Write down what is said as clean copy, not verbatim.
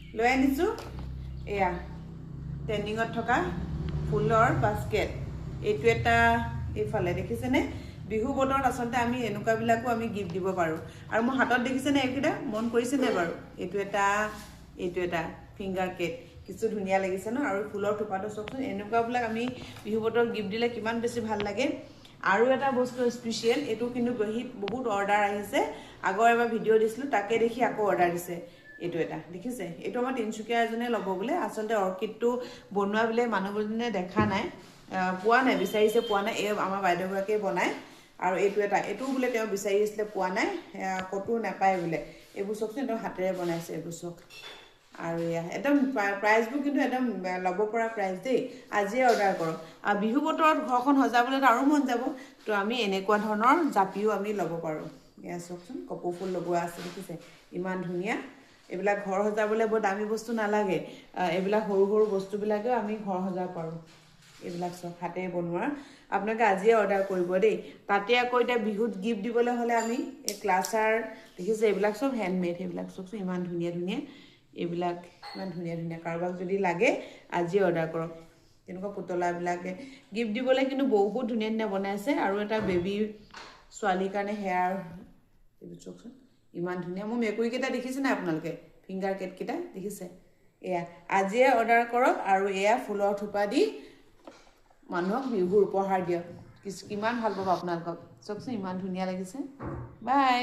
লৈ আনিছোঁ এয়া ট্ৰেণ্ডিঙত থকা ফুলৰ বাস্কেট এইটো এটা এইফালে দেখিছেনে বিহু বতৰত আচলতে আমি এনেকুৱাবিলাকো আমি গিফ্ট দিব পাৰোঁ আৰু মোৰ হাতত দেখিছেনে এইকেইটা মন কৰিছেনে বাৰু এইটো এটা ফিংগাৰ কেক কিছু ধুনীয়া লাগিছে ন আৰু ফুলৰ থোপাটো চাওকচোন এনেকুৱাবিলাক আমি বিহু বতৰত গিফ্ট দিলে কিমান বেছি ভাল লাগে আৰু এটা বস্তু স্পেচিয়েল এইটো কিন্তু বহুত অৰ্ডাৰ আহিছে আগৰ এবাৰ ভিডিঅ' দিছিলোঁ তাকে দেখি আকৌ অৰ্ডাৰ দিছে এইটো এটা দেখিছে এইটো আমাৰ তিনচুকীয়া এজনে ল'ব বোলে আচলতে অৰ্কিডটো বনোৱা বোলে মানুহজনে দেখা নাই পোৱা নাই বিচাৰিছে পোৱা নাই এই আমাৰ বাইদেউগৰাকীয়ে বনায় আৰু এইটোও বোলে তেওঁ বিচাৰি আছিলে পোৱা নাই ক'তো নাপায় বোলে এইবোৰ চাওকচোন একদম হাতেৰে বনাইছে এইবোৰ চাওক আৰু এয়া একদম প্ৰাইচবোৰ কিন্তু একদম ল'ব পৰা প্ৰাইচ দেই আজিয়ে অৰ্ডাৰ কৰক আৰু বিহু বতৰত ঘৰখন সজাবলৈ আৰু মন যাব তো আমি এনেকুৱা ধৰণৰ জাপিও আমি ল'ব পাৰোঁ এয়া চাওকচোন কপৌ ফুল লগোৱা আছে দেখিছে ইমান ধুনীয়া এইবিলাক ঘৰ সজাবলৈ বৰ দামী বস্তু নালাগে এইবিলাক সৰু সৰু বস্তুবিলাকেও আমি ঘৰ সজাব পাৰোঁ এইবিলাক চব হাতেৰে বনোৱা আপোনালোকে আজিয়ে অৰ্ডাৰ কৰিব দেই তাতে আকৌ এতিয়া বিহুত গিফ্ট দিবলৈ হ'লে আমি এই ক্লাছাৰ দেখিছে এইবিলাক চব হেণ্ডমেড সেইবিলাক চবচোন ইমান ধুনীয়া ধুনীয়া এইবিলাক ইমান ধুনীয়া ধুনীয়া কাৰোবাক যদি লাগে আজিয়ে অৰ্ডাৰ কৰক তেনেকুৱা পুতলাবিলাকে গিফ্ট দিবলৈ কিন্তু বহুত ধুনীয়া ধুনীয়া বনাইছে আৰু এটা বেবী ছোৱালীৰ কাৰণে হেয়াৰ এইবোৰ চাওকচোন ইমান ধুনীয়া মোৰ মেকুৰীকেইটা দেখিছে নাই আপোনালোকে ফিংগাৰ কেককেইটা দেখিছে এয়া আজিয়ে অৰ্ডাৰ কৰক আৰু এয়া ফুলৰ থোপা দি মানুহক বিহুৰ উপহাৰ দিয়ক কিমান ভাল পাব আপোনালোকক চাওকচোন ইমান ধুনীয়া লাগিছে বাই